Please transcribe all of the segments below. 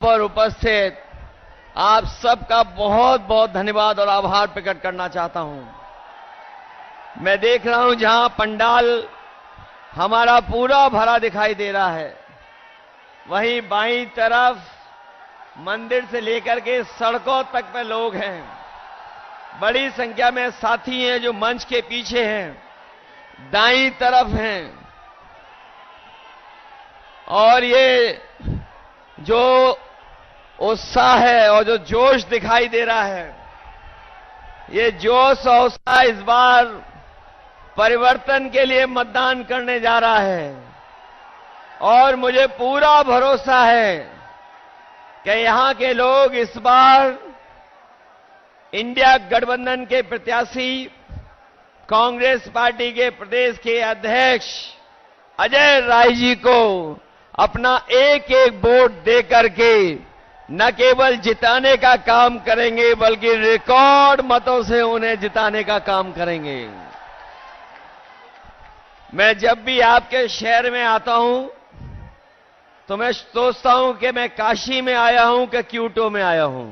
पर उपस्थित आप सबका बहुत बहुत धन्यवाद और आभार प्रकट करना चाहता हूं। मैं देख रहा हूं जहां पंडाल हमारा पूरा भरा दिखाई दे रहा है, वहीं बाईं तरफ मंदिर से लेकर के सड़कों तक पे लोग हैं। बड़ी संख्या में साथी हैं जो मंच के पीछे हैं, दाईं तरफ हैं। और ये जो उत्साह है और जो जोश दिखाई दे रहा है, ये जोश और उत्साह इस बार परिवर्तन के लिए मतदान करने जा रहा है। और मुझे पूरा भरोसा है कि यहां के लोग इस बार इंडिया गठबंधन के प्रत्याशी कांग्रेस पार्टी के प्रदेश के अध्यक्ष अजय राय जी को अपना एक एक वोट दे करके न केवल जिताने का काम करेंगे बल्कि रिकॉर्ड मतों से उन्हें जिताने का काम करेंगे। मैं जब भी आपके शहर में आता हूं तो मैं सोचता हूं कि मैं काशी में आया हूं कि क्यूटो में आया हूं।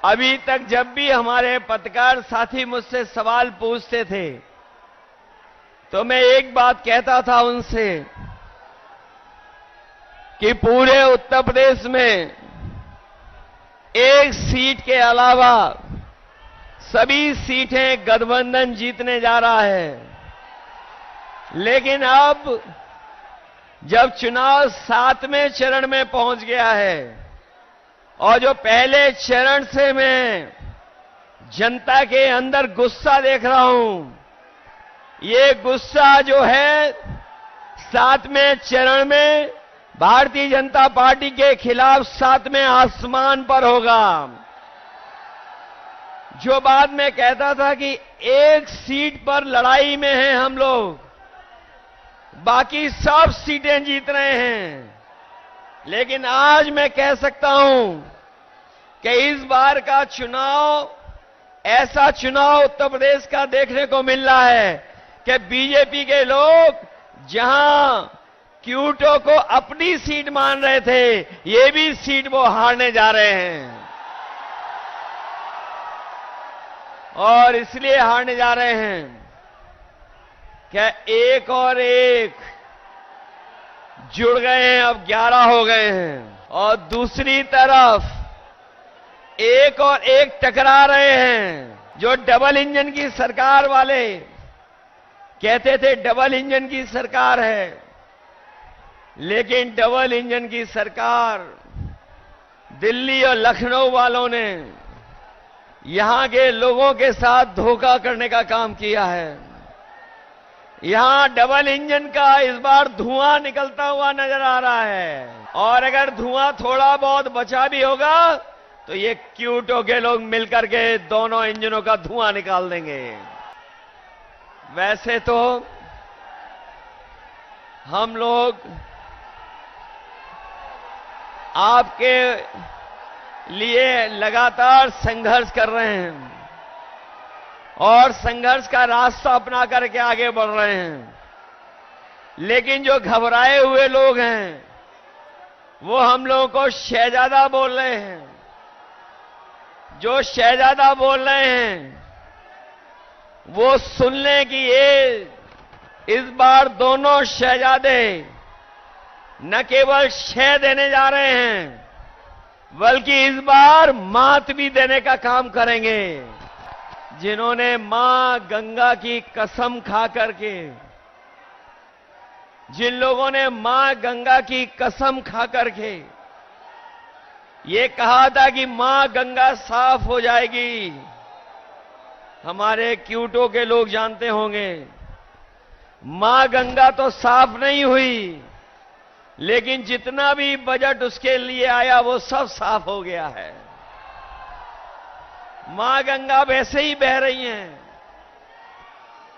अभी तक जब भी हमारे पत्रकार साथी मुझसे सवाल पूछते थे तो मैं एक बात कहता था उनसे कि पूरे उत्तर प्रदेश में एक सीट के अलावा सभी सीटें गठबंधन जीतने जा रहा है। लेकिन अब जब चुनाव 7वें चरण में पहुंच गया है और जो पहले चरण से मैं जनता के अंदर गुस्सा देख रहा हूं, ये गुस्सा जो है 7वें चरण में भारतीय जनता पार्टी के खिलाफ 7वें आसमान पर होगा। जो बात मैं कहता था कि एक सीट पर लड़ाई में हैं हम लोग, बाकी सब सीटें जीत रहे हैं, लेकिन आज मैं कह सकता हूं कि इस बार का चुनाव ऐसा चुनाव उत्तर प्रदेश का देखने को मिल रहा है कि बीजेपी के लोग जहां क्यूटो को अपनी सीट मान रहे थे, ये भी सीट वो हारने जा रहे हैं। और इसलिए हारने जा रहे हैं क्या एक और एक जुड़ गए हैं, अब 11 हो गए हैं। और दूसरी तरफ एक और एक टकरा रहे हैं। जो डबल इंजन की सरकार वाले कहते थे डबल इंजन की सरकार है, लेकिन डबल इंजन की सरकार दिल्ली और लखनऊ वालों ने यहां के लोगों के साथ धोखा करने का काम किया है। यहां डबल इंजन का इस बार धुआं निकलता हुआ नजर आ रहा है, और अगर धुआं थोड़ा बहुत बचा भी होगा तो ये क्यूटो के लोग मिलकर के दोनों इंजनों का धुआं निकाल देंगे। वैसे तो हम लोग आपके लिए लगातार संघर्ष कर रहे हैं और संघर्ष का रास्ता अपना करके आगे बढ़ रहे हैं, लेकिन जो घबराए हुए लोग हैं वो हम लोगों को शहजादा बोल रहे हैं। जो शहजादा बोल रहे हैं वो सुन लें कि ये इस बार दोनों शहजादे न केवल शह देने जा रहे हैं बल्कि इस बार मात भी देने का काम करेंगे। जिन्होंने मां गंगा की कसम खा करके, जिन लोगों ने मां गंगा की कसम खा करके ये कहा था कि मां गंगा साफ हो जाएगी, हमारे क्यूटो के लोग जानते होंगे मां गंगा तो साफ नहीं हुई, लेकिन जितना भी बजट उसके लिए आया वो सब साफ हो गया है। मां गंगा वैसे ही बह रही हैं।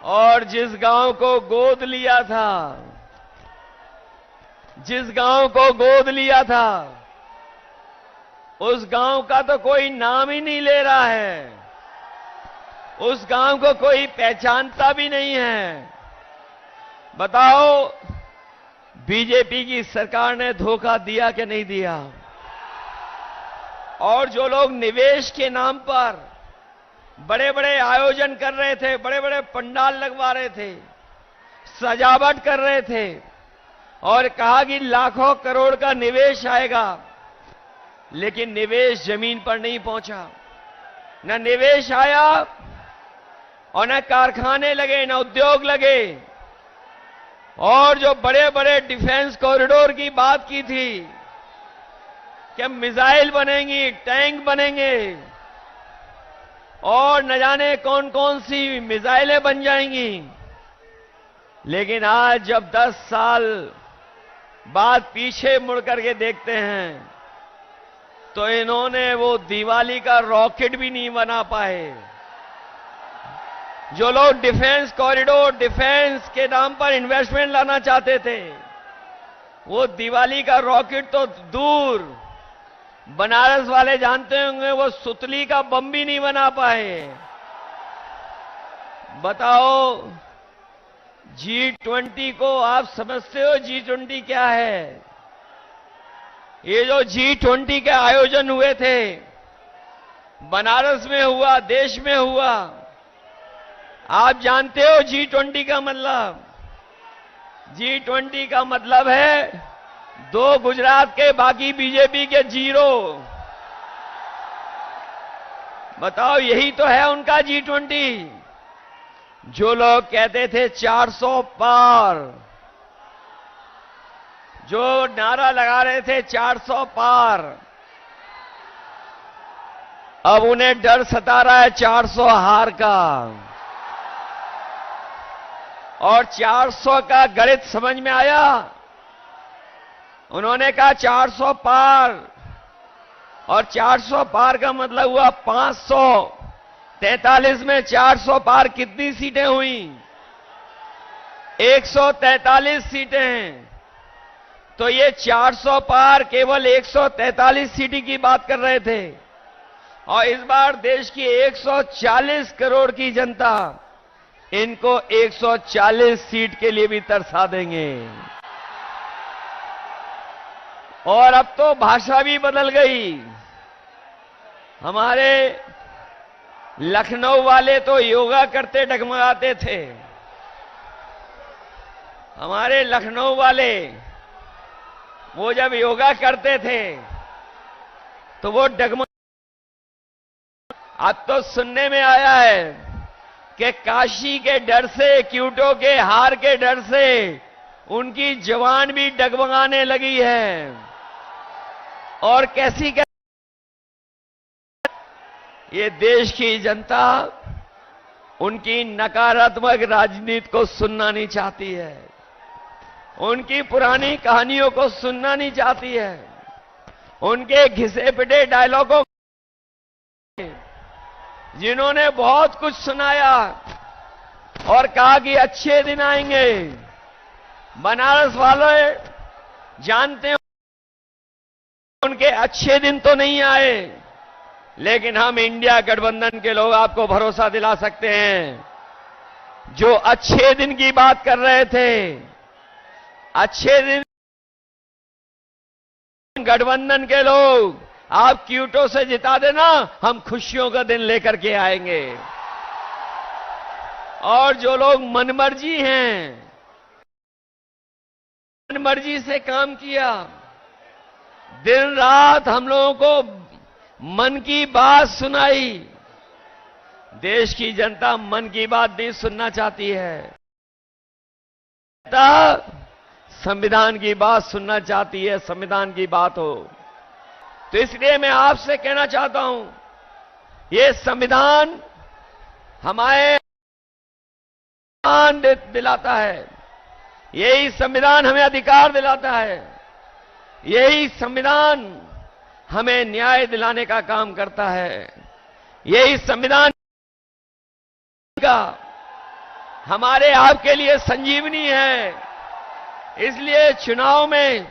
और जिस गांव को गोद लिया था, जिस गांव को गोद लिया था, उस गांव का तो कोई नाम ही नहीं ले रहा है, उस गांव को कोई पहचानता भी नहीं है। बताओ बीजेपी की सरकार ने धोखा दिया कि नहीं दिया? और जो लोग निवेश के नाम पर बड़े बड़े आयोजन कर रहे थे, बड़े बड़े पंडाल लगवा रहे थे, सजावट कर रहे थे और कहा कि लाखों करोड़ का निवेश आएगा, लेकिन निवेश जमीन पर नहीं पहुंचा। न निवेश आया और न कारखाने लगे, न उद्योग लगे। और जो बड़े बड़े डिफेंस कॉरिडोर की बात की थी कि मिसाइल बनेंगी, टैंक बनेंगे और न जाने कौन कौन सी मिसाइलें बन जाएंगी, लेकिन आज जब 10 साल बाद पीछे मुड़ करके देखते हैं तो इन्होंने वो दिवाली का रॉकेट भी नहीं बना पाए। जो लोग डिफेंस कॉरिडोर, डिफेंस के नाम पर इन्वेस्टमेंट लाना चाहते थे, वो दिवाली का रॉकेट तो दूर, बनारस वाले जानते होंगे वो सुतली का बम भी नहीं बना पाए। बताओ, G20 को आप समझते हो G20 क्या है? ये जो G20 के आयोजन हुए थे, बनारस में हुआ, देश में हुआ, आप जानते हो G20 का मतलब? G20 का मतलब है 2 गुजरात के, बाकी बीजेपी के 0। बताओ, यही तो है उनका G20। जो लोग कहते थे 400 पार, जो नारा लगा रहे थे 400 पार, अब उन्हें डर सता रहा है 400 हार का। और 400 का गणित समझ में आया। उन्होंने कहा 400 पार, और 400 पार का मतलब हुआ 543 में 400 पार कितनी सीटें हुई? 143 सीटें। तो ये 400 पार केवल 143 सीटें की बात कर रहे थे, और इस बार देश की 140 करोड़ की जनता इनको 140 सीट के लिए भी तरसा देंगे। और अब तो भाषा भी बदल गई। हमारे लखनऊ वाले तो योगा करते डगमगाते थे। हमारे लखनऊ वाले वो जब योगा करते थे तो वो डगमगा। अब तो सुनने में आया है कि काशी के डर से, क्यूटो के हार के डर से उनकी जवान भी डगमगाने लगी है। और कैसी ये देश की जनता उनकी नकारात्मक राजनीति को सुनना नहीं चाहती है, उनकी पुरानी कहानियों को सुनना नहीं चाहती है, उनके घिसे पिटे डायलॉगों, जिन्होंने बहुत कुछ सुनाया और कहा कि अच्छे दिन आएंगे। बनारस वाले जानते हैं उनके अच्छे दिन तो नहीं आए, लेकिन हम इंडिया गठबंधन के लोग आपको भरोसा दिला सकते हैं, जो अच्छे दिन की बात कर रहे थे, अच्छे दिन गठबंधन के लोग आप क्यूटो से जिता देना, हम खुशियों का दिन लेकर के आएंगे। और जो लोग मनमर्जी हैं, मनमर्जी से काम किया, दिन रात हम लोगों को मन की बात सुनाई। देश की जनता मन की बात नहीं सुनना चाहती है, संविधान की बात सुनना चाहती है, संविधान की बात हो। तो इसलिए मैं आपसे कहना चाहता हूं, ये संविधान हमारे अधिकार दिलाता है, यही संविधान हमें अधिकार दिलाता है, यही संविधान हमें न्याय दिलाने का काम करता है, यही संविधान का हमारे आपके लिए संजीवनी है। इसलिए चुनाव में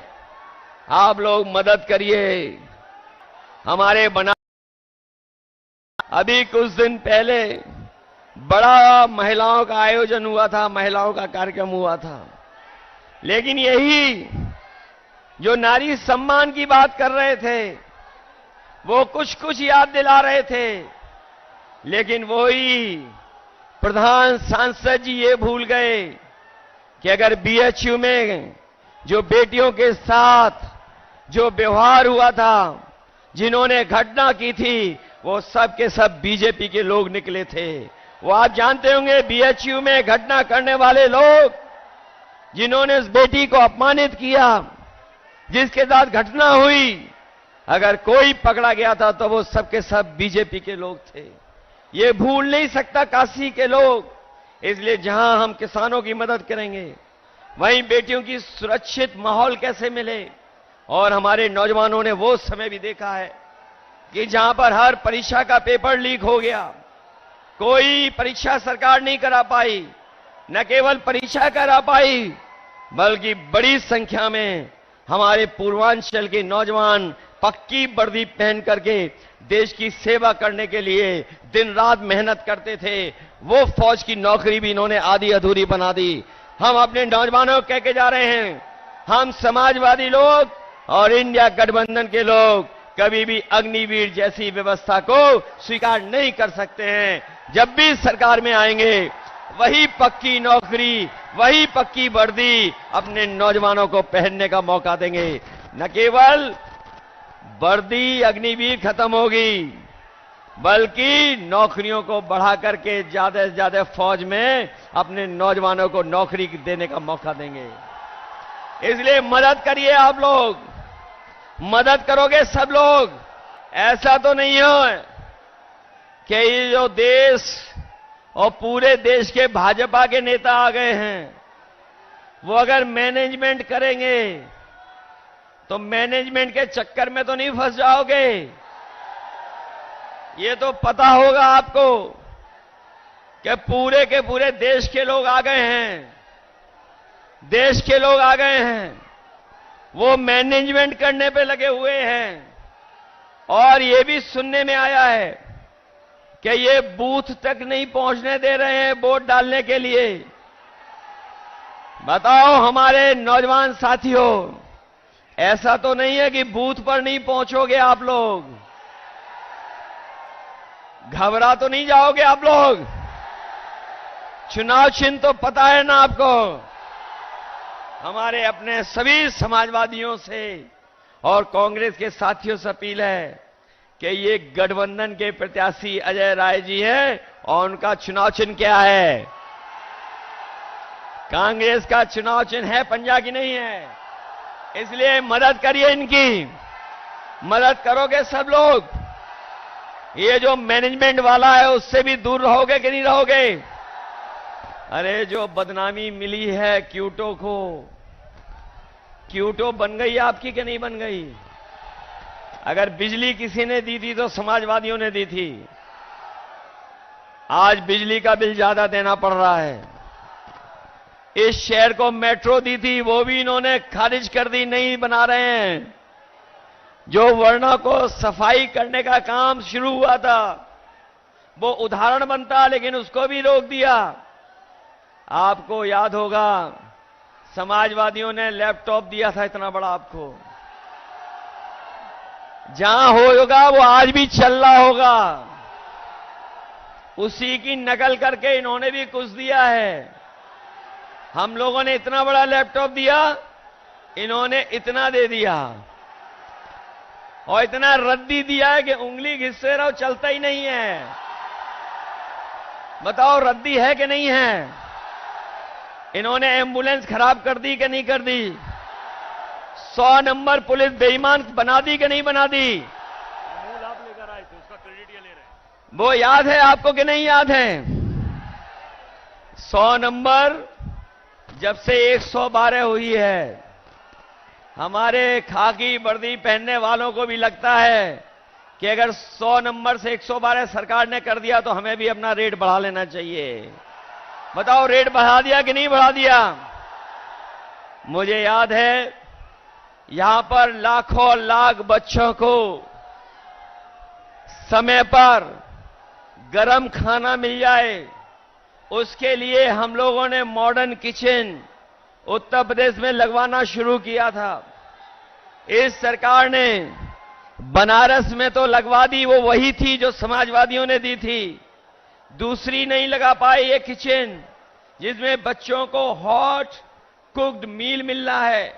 आप लोग मदद करिए हमारे अभी कुछ दिन पहले बड़ा महिलाओं का आयोजन हुआ था, महिलाओं का कार्यक्रम हुआ था। लेकिन यही जो नारी सम्मान की बात कर रहे थे, वो कुछ कुछ याद दिला रहे थे, लेकिन वही प्रधान सांसद जी ये भूल गए कि अगर बीएचयू में जो बेटियों के साथ जो व्यवहार हुआ था, जिन्होंने घटना की थी, वो सब के सब बीजेपी के लोग निकले थे। वो आप जानते होंगे, बीएचयू में घटना करने वाले लोग, जिन्होंने उस बेटी को अपमानित किया, जिसके साथ घटना हुई, अगर कोई पकड़ा गया था तो वो सब के सब बीजेपी के लोग थे। ये भूल नहीं सकता काशी के लोग। इसलिए जहां हम किसानों की मदद करेंगे, वहीं बेटियों की सुरक्षित माहौल कैसे मिले। और हमारे नौजवानों ने वो समय भी देखा है कि जहां पर हर परीक्षा का पेपर लीक हो गया, कोई परीक्षा सरकार नहीं करा पाई, न केवल परीक्षा करा पाई, बल्कि बड़ी संख्या में हमारे पूर्वांचल के नौजवान पक्की वर्दी पहन करके देश की सेवा करने के लिए दिन रात मेहनत करते थे। वो फौज की नौकरी भी इन्होंने आधी अधूरी बना दी। हम अपने नौजवानों को कह के जा रहे हैं, हम समाजवादी लोग और इंडिया गठबंधन के लोग कभी भी अग्निवीर जैसी व्यवस्था को स्वीकार नहीं कर सकते हैं। जब भी सरकार में आएंगे, वही पक्की नौकरी, वही पक्की वर्दी अपने नौजवानों को पहनने का मौका देंगे। न केवल वर्दी अग्निवीर खत्म होगी, बल्कि नौकरियों को बढ़ा करके ज्यादा से ज्यादा फौज में अपने नौजवानों को नौकरी देने का मौका देंगे। इसलिए मदद करिए आप लोग, मदद करोगे सब लोग। ऐसा तो नहीं हो कि ये जो देश और पूरे देश के भाजपा के नेता आ गए हैं, वो अगर मैनेजमेंट करेंगे तो मैनेजमेंट के चक्कर में तो नहीं फंस जाओगे। ये तो पता होगा आपको कि पूरे के पूरे देश के लोग आ गए हैं, देश के लोग आ गए हैं, वो मैनेजमेंट करने पे लगे हुए हैं। और ये भी सुनने में आया है कि ये बूथ तक नहीं पहुंचने दे रहे हैं वोट डालने के लिए। बताओ हमारे नौजवान साथियों, ऐसा तो नहीं है कि बूथ पर नहीं पहुंचोगे आप लोग? घबरा तो नहीं जाओगे आप लोग? चुनाव चिन्ह तो पता है ना आपको? हमारे अपने सभी समाजवादियों से और कांग्रेस के साथियों से अपील है कि ये गठबंधन के प्रत्याशी अजय राय जी हैं और उनका चुनाव चिन्ह क्या है? कांग्रेस का चुनाव चिन्ह है, पंजा की नहीं है। इसलिए मदद करिए इनकी, मदद करोगे सब लोग। ये जो मैनेजमेंट वाला है उससे भी दूर रहोगे कि नहीं रहोगे? अरे जो बदनामी मिली है क्यूटो को, क्यूटो बन गई आपकी कि नहीं बन गई? अगर बिजली किसी ने दी थी तो समाजवादियों ने दी थी। आज बिजली का बिल ज्यादा देना पड़ रहा है। इस शहर को मेट्रो दी थी, वो भी इन्होंने खारिज कर दी, नहीं बना रहे हैं। जो वर्णों को सफाई करने का काम शुरू हुआ था, वो उदाहरण बनता, लेकिन उसको भी रोक दिया। आपको याद होगा, समाजवादियों ने लैपटॉप दिया था इतना बड़ा आपको। जहां होगा वो आज भी चल रहा होगा, उसी की नकल करके इन्होंने भी कुछ दिया है। हम लोगों ने इतना बड़ा लैपटॉप दिया, इन्होंने इतना दे दिया, और इतना रद्दी दिया है कि उंगली घिससे रहो, चलता ही नहीं है। बताओ रद्दी है कि नहीं है? इन्होंने एम्बुलेंस खराब कर दी कि नहीं कर दी? 100 नंबर पुलिस बेईमान बना दी कि नहीं बना दी? मूल आप लेकर आए थे, उसका क्रेडिट ये ले रहे हैं। वो याद है आपको कि नहीं याद है? 100 नंबर जब से 112 हुई है, हमारे खाकी वर्दी पहनने वालों को भी लगता है कि अगर 100 नंबर से 112 सरकार ने कर दिया तो हमें भी अपना रेट बढ़ा लेना चाहिए। बताओ रेट बढ़ा दिया कि नहीं बढ़ा दिया? मुझे याद है, यहां पर लाखों लाख बच्चों को समय पर गरम खाना मिल जाए, उसके लिए हम लोगों ने मॉडर्न किचन, उत्तर प्रदेश में लगवाना शुरू किया था। इस सरकार ने बनारस में तो लगवा दी, वो वही थी जो समाजवादियों ने दी थी। दूसरी नहीं लगा पाए ये किचन, जिसमें बच्चों को हॉट कुक्ड मील मिल रहा है।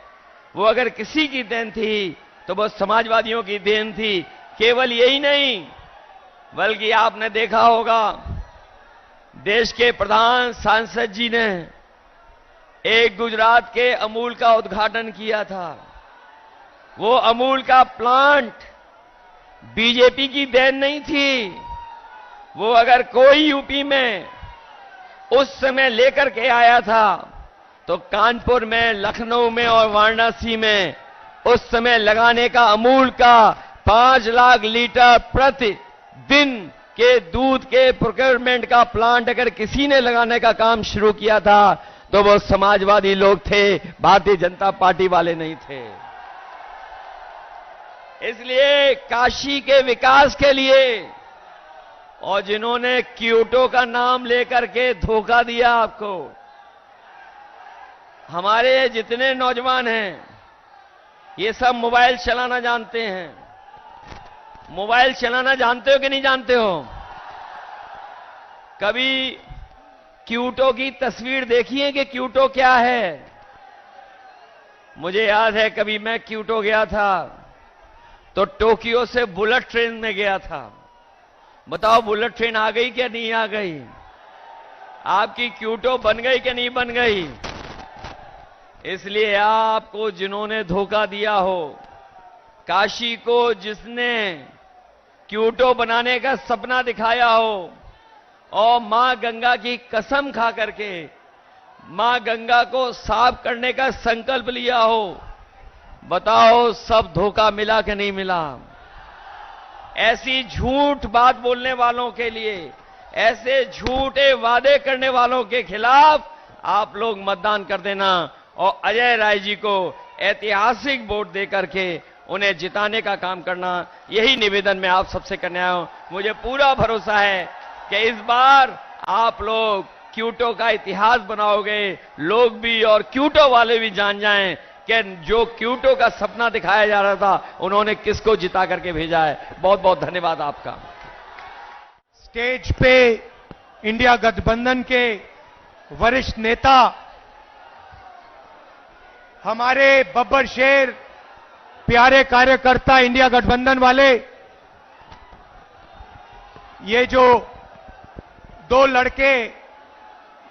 वो अगर किसी की देन थी तो वो समाजवादियों की देन थी। केवल यही नहीं, बल्कि आपने देखा होगा देश के प्रधान सांसद जी ने एक गुजरात के अमूल का उद्घाटन किया था। वो अमूल का प्लांट बीजेपी की देन नहीं थी। वो अगर कोई यूपी में उस समय लेकर के आया था तो कानपुर में, लखनऊ में और वाराणसी में उस समय लगाने का अमूल का 5 लाख लीटर प्रति दिन के दूध के प्रोक्योरमेंट का प्लांट अगर किसी ने लगाने का काम शुरू किया था तो वो समाजवादी लोग थे, भारतीय जनता पार्टी वाले नहीं थे। इसलिए काशी के विकास के लिए, और जिन्होंने क्योटो का नाम लेकर के धोखा दिया आपको, हमारे जितने नौजवान हैं ये सब मोबाइल चलाना जानते हैं। मोबाइल चलाना जानते हो कि नहीं जानते हो? कभी क्योटो की तस्वीर देखी है कि क्योटो क्या है? मुझे याद है कभी मैं क्योटो गया था तो टोक्यो से बुलेट ट्रेन में गया था। बताओ बुलेट ट्रेन आ गई क्या नहीं आ गई? आपकी क्योटो बन गई कि नहीं बन गई? इसलिए आपको जिन्होंने धोखा दिया हो, काशी को जिसने क्योटो बनाने का सपना दिखाया हो और मां गंगा की कसम खा करके मां गंगा को साफ करने का संकल्प लिया हो, बताओ सब धोखा मिला कि नहीं मिला? ऐसी झूठ बात बोलने वालों के लिए, ऐसे झूठे वादे करने वालों के खिलाफ आप लोग मतदान कर देना और अजय राय जी को ऐतिहासिक वोट देकर के उन्हें जिताने का काम करना। यही निवेदन मैं आप सबसे करने आया हूं। मुझे पूरा भरोसा है कि इस बार आप लोग क्योटो का इतिहास बनाओगे। लोग भी और क्योटो वाले भी जान जाएं कि जो क्योटो का सपना दिखाया जा रहा था उन्होंने किसको जिता करके भेजा है। बहुत बहुत धन्यवाद आपका। स्टेज पे इंडिया गठबंधन के वरिष्ठ नेता, हमारे बब्बर शेर, प्यारे कार्यकर्ता इंडिया गठबंधन वाले, ये जो 2 लड़के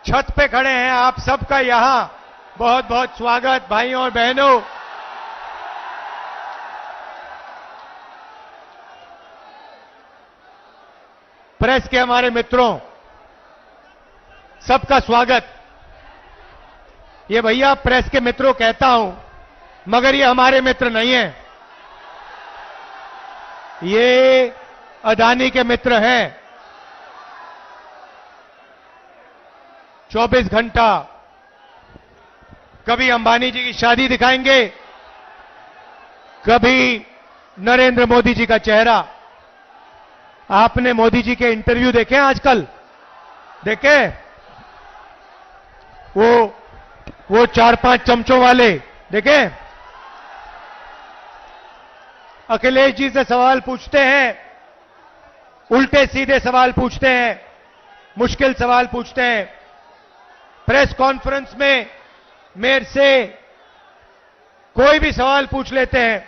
छत पे खड़े हैं, आप सबका यहां बहुत बहुत स्वागत। भाइयों और बहनों, प्रेस के हमारे मित्रों, सबका स्वागत। ये भैया प्रेस के मित्रों कहता हूं, मगर ये हमारे मित्र नहीं हैं, ये अदानी के मित्र हैं। 24 घंटा कभी अंबानी जी की शादी दिखाएंगे, कभी नरेंद्र मोदी जी का चेहरा। आपने मोदी जी के इंटरव्यू देखे हैं आजकल? देखे? वो 4-5 चमचों वाले देखे? अखिलेश जी से सवाल पूछते हैं, उल्टे सीधे सवाल पूछते हैं, मुश्किल सवाल पूछते हैं। प्रेस कॉन्फ्रेंस में मेरे से कोई भी सवाल पूछ लेते हैं,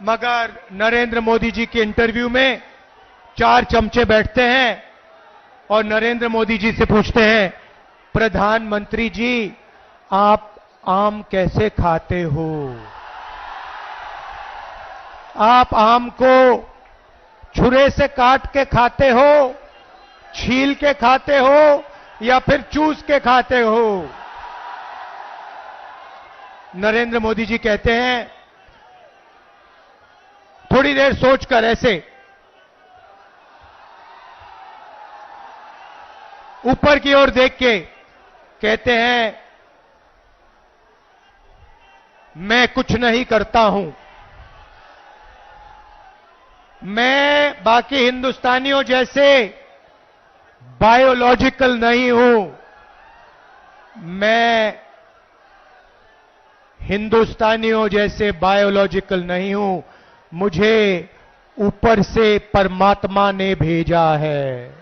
मगर नरेंद्र मोदी जी के इंटरव्यू में 4 चमचे बैठते हैं और नरेंद्र मोदी जी से पूछते हैं, प्रधानमंत्री जी आप आम कैसे खाते हो? आप आम को छुरे से काट के खाते हो, छील के खाते हो या फिर चूस के खाते हो? नरेंद्र मोदी जी कहते हैं, थोड़ी देर सोचकर ऐसे ऊपर की ओर देख के कहते हैं, मैं कुछ नहीं करता हूं, मैं बाकी हिंदुस्तानियों जैसे बायोलॉजिकल नहीं हूं, मैं हिंदुस्तानियों जैसे बायोलॉजिकल नहीं हूं, मुझे ऊपर से परमात्मा ने भेजा है।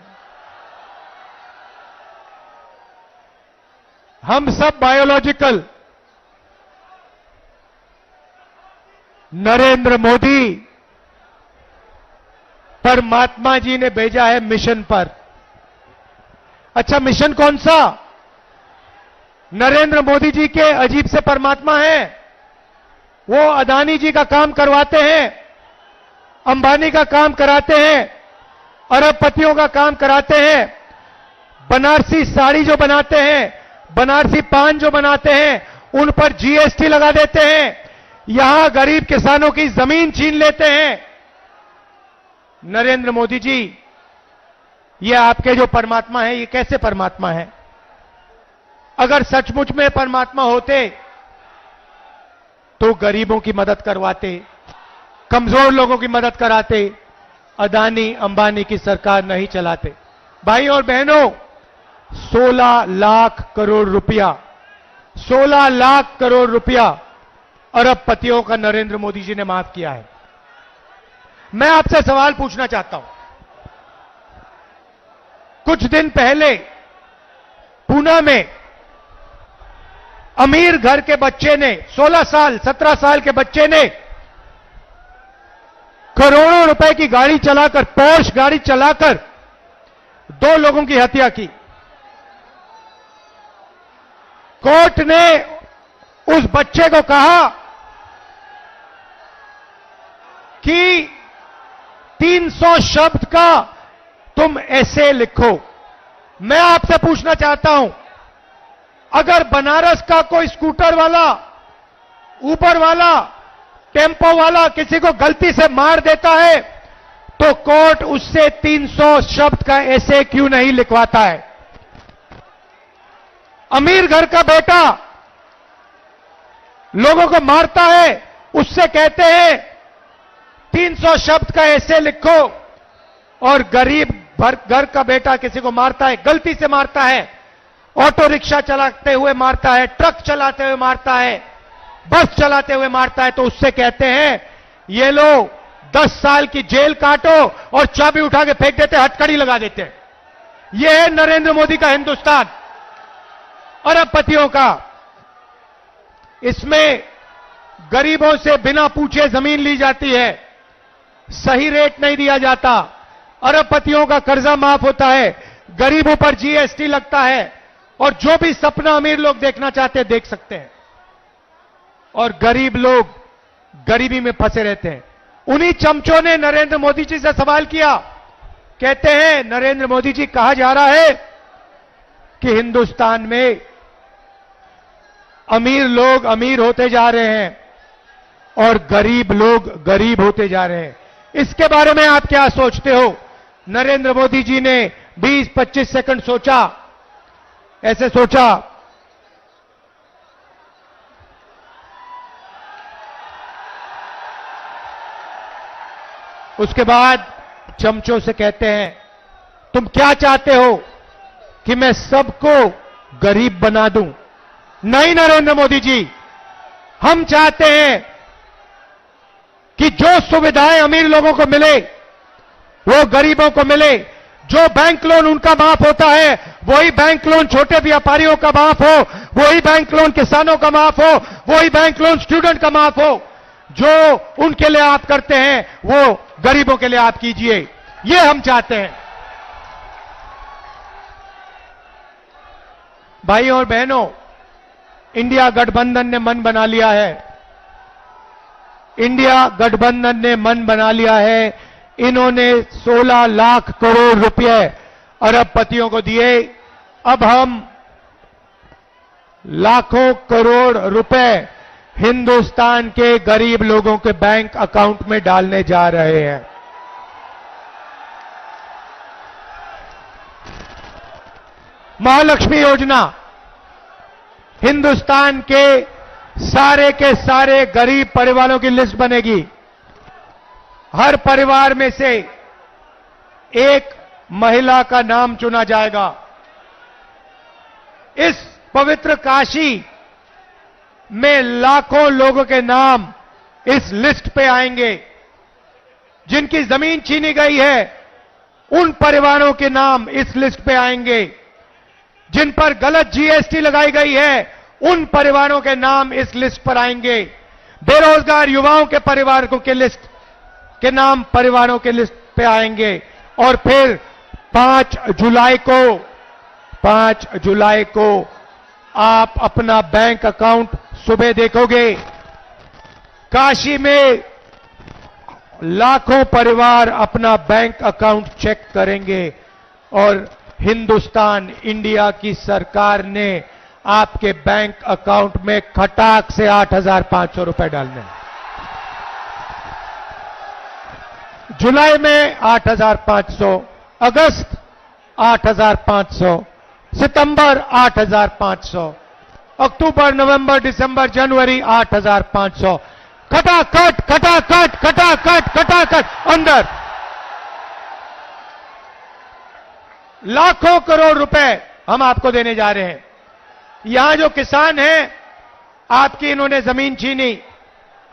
हम सब बायोलॉजिकल, नरेंद्र मोदी परमात्मा जी ने भेजा है मिशन पर। अच्छा, मिशन कौन सा? नरेंद्र मोदी जी के अजीब से परमात्मा हैं। वो अदानी जी का काम करवाते हैं, अंबानी का काम कराते हैं, अरबपतियों का काम कराते हैं, बनारसी साड़ी जो बनाते हैं, बनारसी पान जो बनाते हैं, उन पर जीएसटी लगा देते हैं, यहां गरीब किसानों की जमीन छीन लेते हैं। नरेंद्र मोदी जी, ये आपके जो परमात्मा है, ये कैसे परमात्मा है? अगर सचमुच में परमात्मा होते तो गरीबों की मदद करवाते, कमजोर लोगों की मदद कराते, अदानी अंबानी की सरकार नहीं चलाते। भाई और बहनों, 16 लाख करोड़ रुपया, 16 लाख करोड़ रुपया अरबपतियों का नरेंद्र मोदी जी ने माफ किया है। मैं आपसे सवाल पूछना चाहता हूं। कुछ दिन पहले पूना में अमीर घर के बच्चे ने, 16 साल 17 साल के बच्चे ने करोड़ों रुपए की गाड़ी चलाकर, पोर्श गाड़ी चलाकर 2 लोगों की हत्या की। कोर्ट ने उस बच्चे को कहा कि 300 शब्द का तुम ऐसे लिखो। मैं आपसे पूछना चाहता हूं, अगर बनारस का कोई स्कूटर वाला, ऊबर वाला, टेम्पो वाला किसी को गलती से मार देता है तो कोर्ट उससे 300 शब्द का ऐसे क्यों नहीं लिखवाता है? अमीर घर का बेटा लोगों को मारता है, उससे कहते हैं 300 शब्द का ऐसे लिखो, और गरीब घर का बेटा किसी को मारता है, गलती से मारता है, ऑटो रिक्शा चलाते हुए मारता है, ट्रक चलाते हुए मारता है, बस चलाते हुए मारता है, तो उससे कहते हैं ये लो 10 साल की जेल काटो, और चाबी उठा के फेंक देते, हथकड़ी लगा देते हैं। यह है नरेंद्र मोदी का हिंदुस्तान, अरबपतियों का। इसमें गरीबों से बिना पूछे जमीन ली जाती है, सही रेट नहीं दिया जाता, अरबपतियों का कर्जा माफ होता है, गरीबों पर जीएसटी लगता है, और जो भी सपना अमीर लोग देखना चाहते हैं देख सकते हैं, और गरीब लोग गरीबी में फंसे रहते हैं। उन्हीं चमचों ने नरेंद्र मोदी जी से सवाल किया, कहते हैं नरेंद्र मोदी जी, कहा जा रहा है कि हिंदुस्तान में अमीर लोग अमीर होते जा रहे हैं और गरीब लोग गरीब होते जा रहे हैं, इसके बारे में आप क्या सोचते हो? नरेंद्र मोदी जी ने 20-25 सेकंड सोचा, ऐसे सोचा, उसके बाद चमचों से कहते हैं, तुम क्या चाहते हो कि मैं सबको गरीब बना दूं? नहीं नरेंद्र मोदी जी, हम चाहते हैं कि जो सुविधाएं अमीर लोगों को मिले वो गरीबों को मिले। जो बैंक लोन उनका माफ होता है वही बैंक लोन छोटे व्यापारियों का माफ हो, वही बैंक लोन किसानों का माफ हो, वही बैंक लोन स्टूडेंट का माफ हो। जो उनके लिए आप करते हैं वो गरीबों के लिए आप कीजिए, ये हम चाहते हैं। भाइयों और बहनों, इंडिया गठबंधन ने मन बना लिया है, इंडिया गठबंधन ने मन बना लिया है। इन्होंने 16 लाख करोड़ रुपए अरबपतियों को दिए, अब हम लाखों करोड़ रुपए हिंदुस्तान के गरीब लोगों के बैंक अकाउंट में डालने जा रहे हैं। महालक्ष्मी योजना, हिंदुस्तान के सारे गरीब परिवारों की लिस्ट बनेगी। हर परिवार में से एक महिला का नाम चुना जाएगा। इस पवित्र काशी में लाखों लोगों के नाम इस लिस्ट पे आएंगे। जिनकी जमीन छीनी गई है उन परिवारों के नाम इस लिस्ट पे आएंगे। जिन पर गलत जीएसटी लगाई गई है उन परिवारों के नाम इस लिस्ट पर आएंगे। बेरोजगार युवाओं के परिवारों के लिस्ट के नाम परिवारों के लिस्ट पे आएंगे। और फिर 5 जुलाई को आप अपना बैंक अकाउंट सुबह देखोगे। काशी में लाखों परिवार अपना बैंक अकाउंट चेक करेंगे और हिंदुस्तान इंडिया की सरकार ने आपके बैंक अकाउंट में खटाक से 8,500 रुपए डालने हैं। जुलाई में 8,500, अगस्त 8,500, सितंबर 8,500, अक्टूबर, नवंबर, दिसंबर, जनवरी 8,500। खटाखट खटाखट खटाखट खटाखट अंदर लाखों करोड़ रुपए हम आपको देने जा रहे हैं। यहां जो किसान हैं, आपकी इन्होंने जमीन छीनी।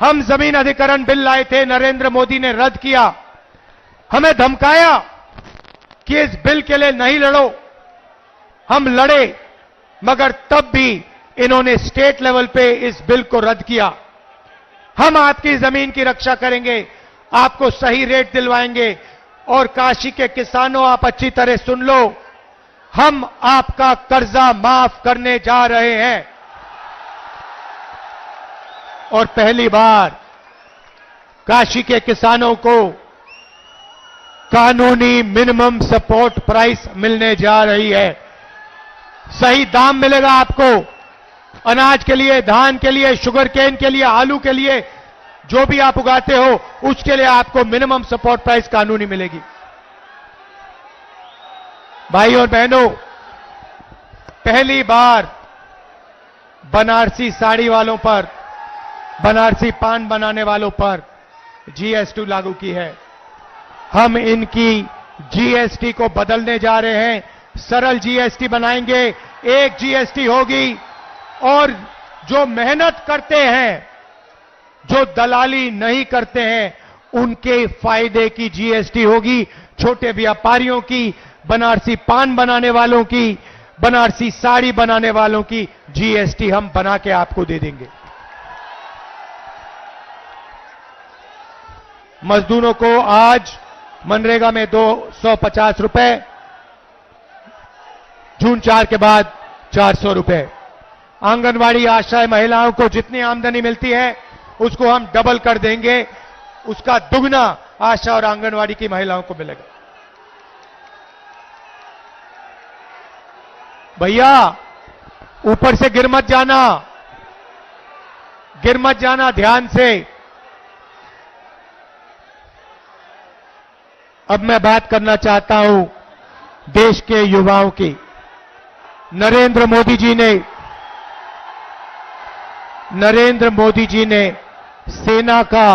हम जमीन अधिग्रहण बिल लाए थे, नरेंद्र मोदी ने रद्द किया। हमें धमकाया कि इस बिल के लिए नहीं लड़ो। हम लड़े, मगर तब भी इन्होंने स्टेट लेवल पे इस बिल को रद्द किया। हम आपकी जमीन की रक्षा करेंगे, आपको सही रेट दिलवाएंगे। और काशी के किसानों, आप अच्छी तरह सुन लो, हम आपका कर्जा माफ करने जा रहे हैं। और पहली बार काशी के किसानों को कानूनी मिनिमम सपोर्ट प्राइस मिलने जा रही है। सही दाम मिलेगा आपको अनाज के लिए, धान के लिए, शुगर केन के लिए, आलू के लिए, जो भी आप उगाते हो उसके लिए आपको मिनिमम सपोर्ट प्राइस कानूनी मिलेगी। भाई और बहनों, पहली बार बनारसी साड़ी वालों पर, बनारसी पान बनाने वालों पर जीएसटी लागू की है। हम इनकी जीएसटी को बदलने जा रहे हैं, सरल जीएसटी बनाएंगे, एक जीएसटी होगी। और जो मेहनत करते हैं, जो दलाली नहीं करते हैं, उनके फायदे की जीएसटी होगी। छोटे व्यापारियों की, बनारसी पान बनाने वालों की, बनारसी साड़ी बनाने वालों की जीएसटी हम बना के आपको दे देंगे। मजदूरों को आज मनरेगा में 250 रुपए, जून 4 के बाद 400 रुपए। आंगनवाड़ी आशा महिलाओं को जितनी आमदनी मिलती है उसको हम डबल कर देंगे, उसका दुगना आशा और आंगनवाड़ी की महिलाओं को मिलेगा। भैया ऊपर से गिर मत जाना, गिर मत जाना, ध्यान से। अब मैं बात करना चाहता हूं देश के युवाओं की। नरेंद्र मोदी जी ने सेना का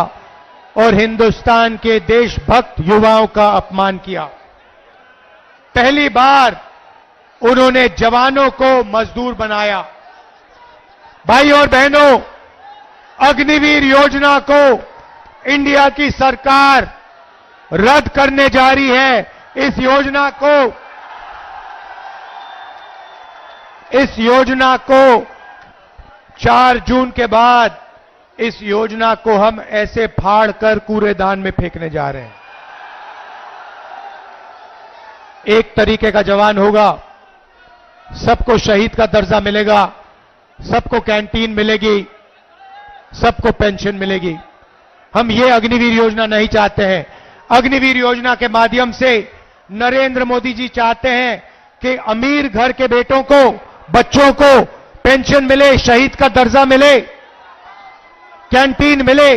और हिंदुस्तान के देशभक्त युवाओं का अपमान किया। पहली बार उन्होंने जवानों को मजदूर बनाया। भाई और बहनों, अग्निवीर योजना को इंडिया की सरकार रद्द करने जा रही है। इस योजना को 4 जून के बाद इस योजना को हम ऐसे फाड़ कर कूड़ेदान में फेंकने जा रहे हैं। एक तरीके का जवान होगा, सबको शहीद का दर्जा मिलेगा, सबको कैंटीन मिलेगी, सबको पेंशन मिलेगी। हम ये अग्निवीर योजना नहीं चाहते हैं। अग्निवीर योजना के माध्यम से नरेंद्र मोदी जी चाहते हैं कि अमीर घर के बेटों को, बच्चों को पेंशन मिले, शहीद का दर्जा मिले, कैंटीन मिले,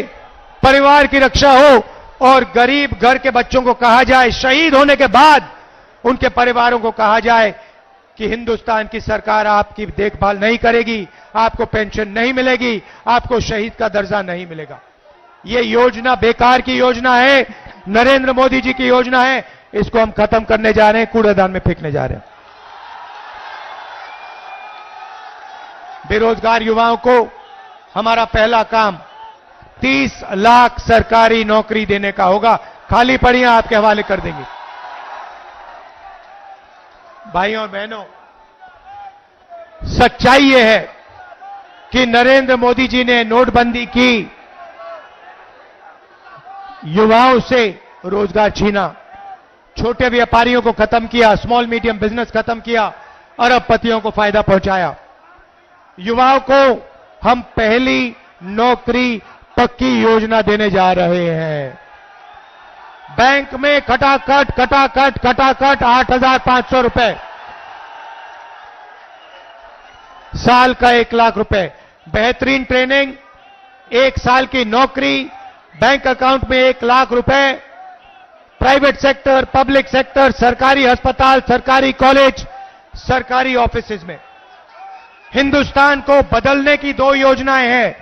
परिवार की रक्षा हो। और गरीब घर के बच्चों को कहा जाए, शहीद होने के बाद उनके परिवारों को कहा जाए कि हिंदुस्तान की सरकार आपकी देखभाल नहीं करेगी, आपको पेंशन नहीं मिलेगी, आपको शहीद का दर्जा नहीं मिलेगा। ये योजना बेकार की योजना है, नरेंद्र मोदी जी की योजना है। इसको हम खत्म करने जा रहे हैं, कूड़ेदान में फेंकने जा रहे हैं। बेरोजगार युवाओं को हमारा पहला काम 30 लाख सरकारी नौकरी देने का होगा। खाली पड़ियां आपके हवाले कर देंगे। भाइयों और बहनों, सच्चाई यह है कि नरेंद्र मोदी जी ने नोटबंदी की, युवाओं से रोजगार छीना, छोटे व्यापारियों को खत्म किया, स्मॉल मीडियम बिजनेस खत्म किया, अरबपतियों को फायदा पहुंचाया। युवाओं को हम पहली नौकरी पक्की योजना देने जा रहे हैं। बैंक में खटाखट 8,500 रुपए, साल का 1 लाख रुपए, बेहतरीन ट्रेनिंग, 1 साल की नौकरी, बैंक अकाउंट में 1 लाख रुपए, प्राइवेट सेक्टर, पब्लिक सेक्टर, सरकारी अस्पताल, सरकारी कॉलेज, सरकारी ऑफिसेज में। हिंदुस्तान को बदलने की 2 योजनाएं हैं।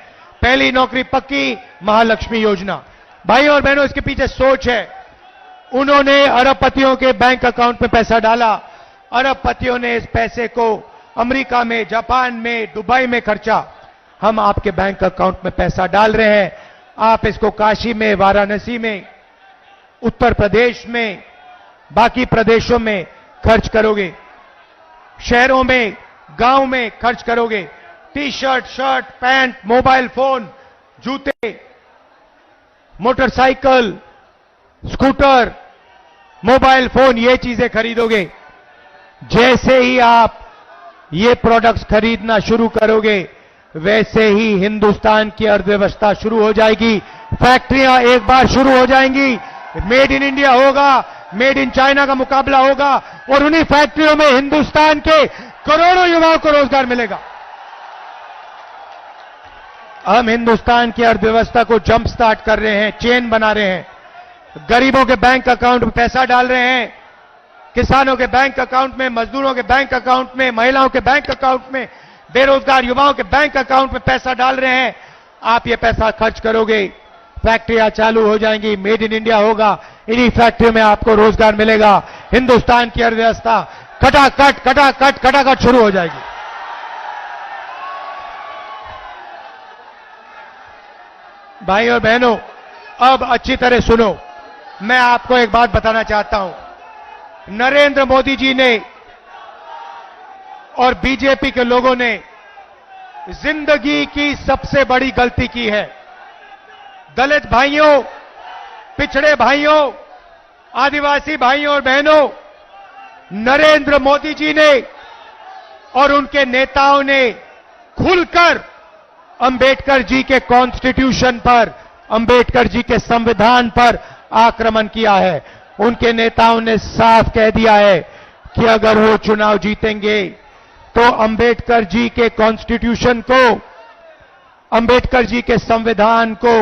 पहली नौकरी पक्की, महालक्ष्मी योजना। भाइयों और बहनों, इसके पीछे सोच है। उन्होंने अरबपतियों के बैंक अकाउंट में पैसा डाला, अरबपतियों ने इस पैसे को अमेरिका में, जापान में, दुबई में खर्चा। हम आपके बैंक अकाउंट में पैसा डाल रहे हैं, आप इसको काशी में, वाराणसी में, उत्तर प्रदेश में, बाकी प्रदेशों में खर्च करोगे, शहरों में, गांव में खर्च करोगे। T shirt, shirt, pant, mobile phone, जूते, मोटरसाइकिल, स्कूटर, मोबाइल फोन, ये चीजें खरीदोगे। जैसे ही आप ये प्रोडक्ट्स खरीदना शुरू करोगे, वैसे ही हिंदुस्तान की अर्थव्यवस्था शुरू हो जाएगी। फैक्ट्रियां एक बार शुरू हो जाएंगी, मेड इन इंडिया होगा, मेड इन चाइना का मुकाबला होगा, और उन्हीं फैक्ट्रियों में हिंदुस्तान के करोड़ों युवाओं को रोजगार मिलेगा। हम हिंदुस्तान की अर्थव्यवस्था को जंप स्टार्ट कर रहे हैं, चेन बना रहे हैं। गरीबों के बैंक अकाउंट में पैसा डाल रहे हैं, किसानों के बैंक अकाउंट में, मजदूरों के बैंक अकाउंट में, महिलाओं के बैंक अकाउंट में, बेरोजगार युवाओं के बैंक अकाउंट में पैसा डाल रहे हैं। आप ये पैसा खर्च करोगे, फैक्ट्रियां चालू हो जाएंगी, मेड इन इंडिया होगा, इन्हीं फैक्ट्रियों में आपको रोजगार मिलेगा। हिंदुस्तान की अर्थव्यवस्था खटाखट शुरू हो जाएगी। भाई और बहनों, अब अच्छी तरह सुनो, मैं आपको एक बात बताना चाहता हूं। नरेंद्र मोदी जी ने और बीजेपी के लोगों ने जिंदगी की सबसे बड़ी गलती की है। दलित भाइयों, पिछड़े भाइयों, आदिवासी भाइयों और बहनों, नरेंद्र मोदी जी ने और उनके नेताओं ने खुलकर अंबेडकर जी के कॉन्स्टिट्यूशन पर, अंबेडकर जी के संविधान पर आक्रमण किया है। उनके नेताओं ने साफ कह दिया है कि अगर वो चुनाव जीतेंगे तो अंबेडकर जी के कॉन्स्टिट्यूशन को, अंबेडकर जी के संविधान को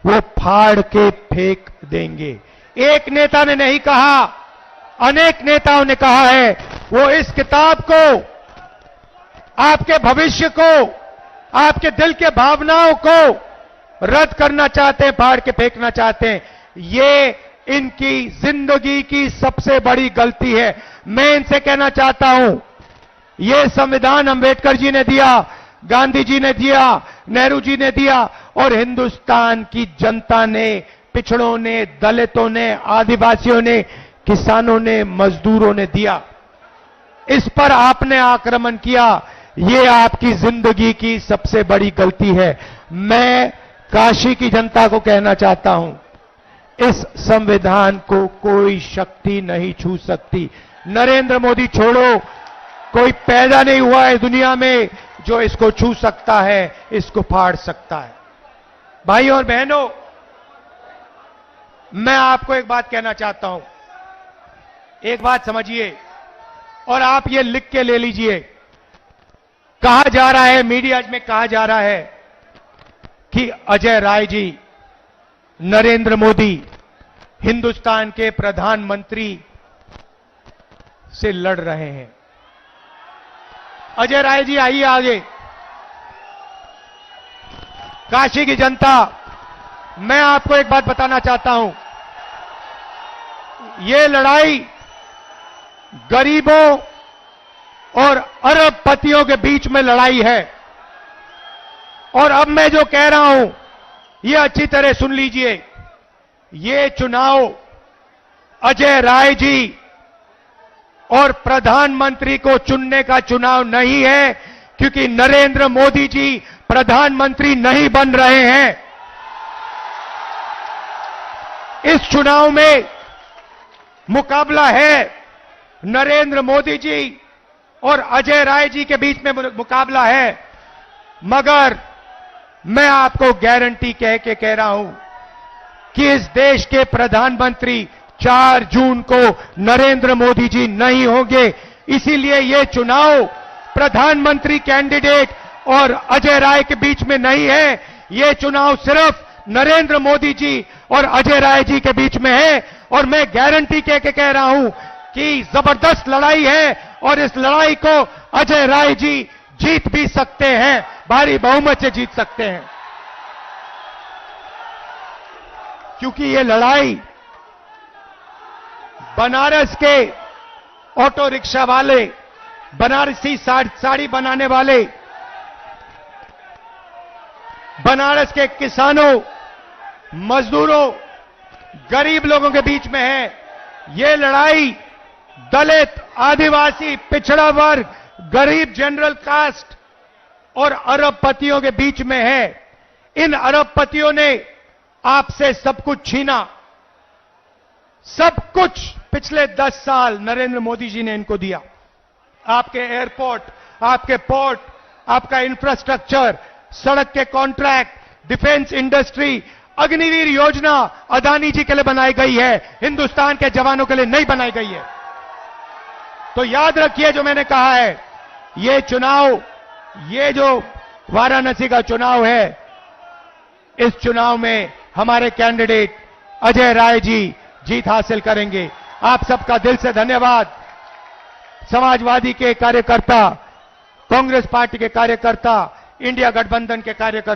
वो फाड़ के फेंक देंगे। एक नेता ने नहीं कहा, अनेक नेताओं ने कहा है। वो इस किताब को, आपके भविष्य को, आपके दिल के भावनाओं को रद्द करना चाहते हैं, फाड़ के फेंकना चाहते हैं। ये इनकी जिंदगी की सबसे बड़ी गलती है। मैं इनसे कहना चाहता हूं, ये संविधान अंबेडकर जी ने दिया, गांधी जी ने दिया, नेहरू जी ने दिया, और हिंदुस्तान की जनता ने, पिछड़ों ने, दलितों ने, आदिवासियों ने, किसानों ने, मजदूरों ने दिया। इस पर आपने आक्रमण किया, ये आपकी जिंदगी की सबसे बड़ी गलती है। मैं काशी की जनता को कहना चाहता हूं, इस संविधान को कोई शक्ति नहीं छू सकती। नरेंद्र मोदी छोड़ो, कोई पैदा नहीं हुआ है दुनिया में जो इसको छू सकता है, इसको फाड़ सकता है। भाइयों और बहनों, मैं आपको एक बात कहना चाहता हूं, एक बात समझिए और आप ये लिख के ले लीजिए। कहा जा रहा है, मीडिया में कहा जा रहा है कि अजय राय जी, नरेंद्र मोदी हिंदुस्तान के प्रधानमंत्री से लड़ रहे हैं। अजय राय जी आइए आगे। काशी की जनता, मैं आपको एक बात बताना चाहता हूं, ये लड़ाई गरीबों और अरबपतियों के बीच में लड़ाई है, और अब मैं जो कह रहा हूं, यह अच्छी तरह सुन लीजिए। ये चुनाव अजय राय जी और प्रधानमंत्री को चुनने का चुनाव नहीं है, क्योंकि नरेंद्र मोदी जी प्रधानमंत्री नहीं बन रहे हैं। इस चुनाव में मुकाबला है नरेंद्र मोदी जी और अजय राय जी के बीच में मुकाबला है। मगर मैं आपको गारंटी कह के कह रहा हूं कि इस देश के प्रधानमंत्री 4 जून को नरेंद्र मोदी जी नहीं होंगे। इसीलिए यह चुनाव प्रधानमंत्री कैंडिडेट और अजय राय के बीच में नहीं है। यह चुनाव सिर्फ नरेंद्र मोदी जी और अजय राय जी के बीच में है। और मैं गारंटी कह के कह रहा हूं कि जबरदस्त लड़ाई है और इस लड़ाई को अजय राय जी जीत भी सकते हैं, भारी बहुमत से जीत सकते हैं। क्योंकि ये लड़ाई बनारस के ऑटो रिक्शा वाले, बनारसी साड़ी बनाने वाले, बनारस के किसानों, मजदूरों, गरीब लोगों के बीच में है। ये लड़ाई दलित, आदिवासी, पिछड़ा वर्ग, गरीब जनरल कास्ट और अरबपतियों के बीच में है। इन अरबपतियों ने आपसे सब कुछ छीना। सब कुछ पिछले 10 साल नरेंद्र मोदी जी ने इनको दिया। आपके एयरपोर्ट, आपके पोर्ट, आपका इंफ्रास्ट्रक्चर, सड़क के कॉन्ट्रैक्ट, डिफेंस इंडस्ट्री, अग्निवीर योजना अदानी जी के लिए बनाई गई है, हिंदुस्तान के जवानों के लिए नहीं बनाई गई है। तो याद रखिए जो मैंने कहा है, ये चुनाव, ये जो वाराणसी का चुनाव है, इस चुनाव में हमारे कैंडिडेट अजय राय जी जीत हासिल करेंगे। आप सबका दिल से धन्यवाद। समाजवादी के कार्यकर्ता, कांग्रेस पार्टी के कार्यकर्ता, इंडिया गठबंधन के कार्यकर्ता